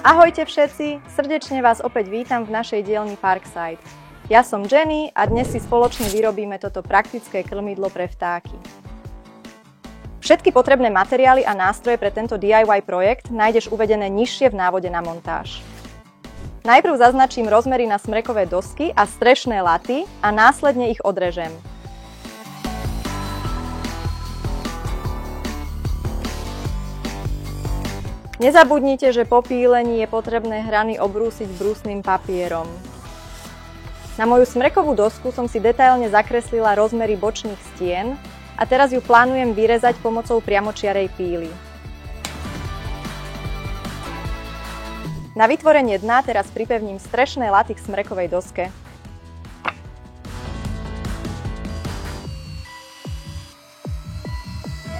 Ahojte všetci, srdečne vás opäť vítam v našej dielni Parkside. Ja som Jenny a dnes si spoločne vyrobíme toto praktické krmidlo pre vtáky. Všetky potrebné materiály a nástroje pre tento DIY projekt nájdeš uvedené nižšie v návode na montáž. Najprv zaznačím rozmery na smrekové dosky a strešné laty a následne ich odrežem. Nezabudnite, že po pílení je potrebné hrany obrúsiť brúsnym papierom. Na moju smrekovú dosku som si detailne zakreslila rozmery bočných stien a teraz ju plánujem vyrezať pomocou priamočiarej píly. Na vytvorenie dna teraz pripevním strešné laty k smrekovej doske.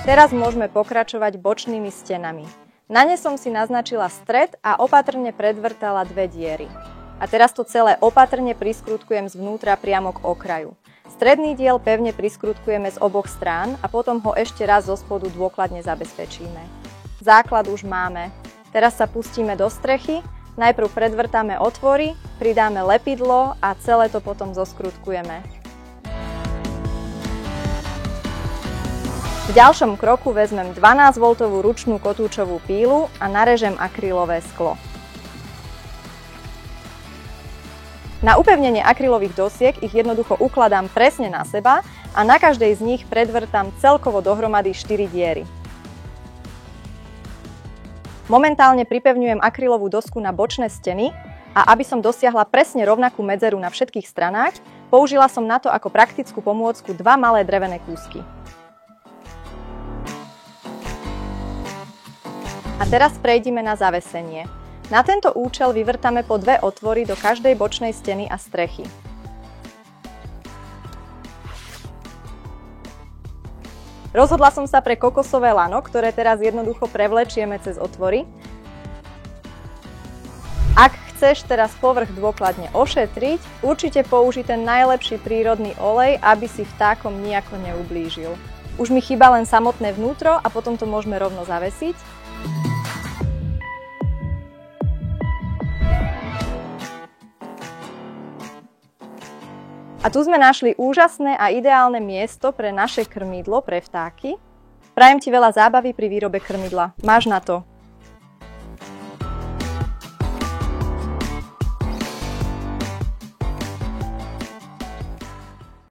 Teraz môžeme pokračovať bočnými stenami. Na ne som si naznačila stred a opatrne predvrtala dve diery. A teraz to celé opatrne priskrutkujem zvnútra priamo k okraju. Stredný diel pevne priskrutkujeme z oboch strán a potom ho ešte raz zo spodu dôkladne zabezpečíme. Základ už máme. Teraz sa pustíme do strechy, najprv predvrtáme otvory, pridáme lepidlo a celé to potom zoskrutkujeme. V ďalšom kroku vezmem 12V ručnú kotúčovú pílu a narežem akrylové sklo. Na upevnenie akrylových dosiek ich jednoducho ukladám presne na seba a na každej z nich predvrtám celkovo dohromady 4 diery. Momentálne pripevňujem akrylovú dosku na bočné steny a aby som dosiahla presne rovnakú medzeru na všetkých stranách, použila som na to ako praktickú pomôcku dva malé drevené kúsky. A teraz prejdime na zavesenie. Na tento účel vyvrtame po dve otvory do každej bočnej steny a strechy. Rozhodla som sa pre kokosové lano, ktoré teraz jednoducho prevlečieme cez otvory. Ak chceš teraz povrch dôkladne ošetriť, určite použij ten najlepší prírodný olej, aby si vtákom nijako neublížil. Už mi chýba len samotné vnútro a potom to môžeme rovno zavesiť. A tu sme našli úžasné a ideálne miesto pre naše krmidlo pre vtáky. Prajem ti veľa zábavy pri výrobe krmidla. Máš na to.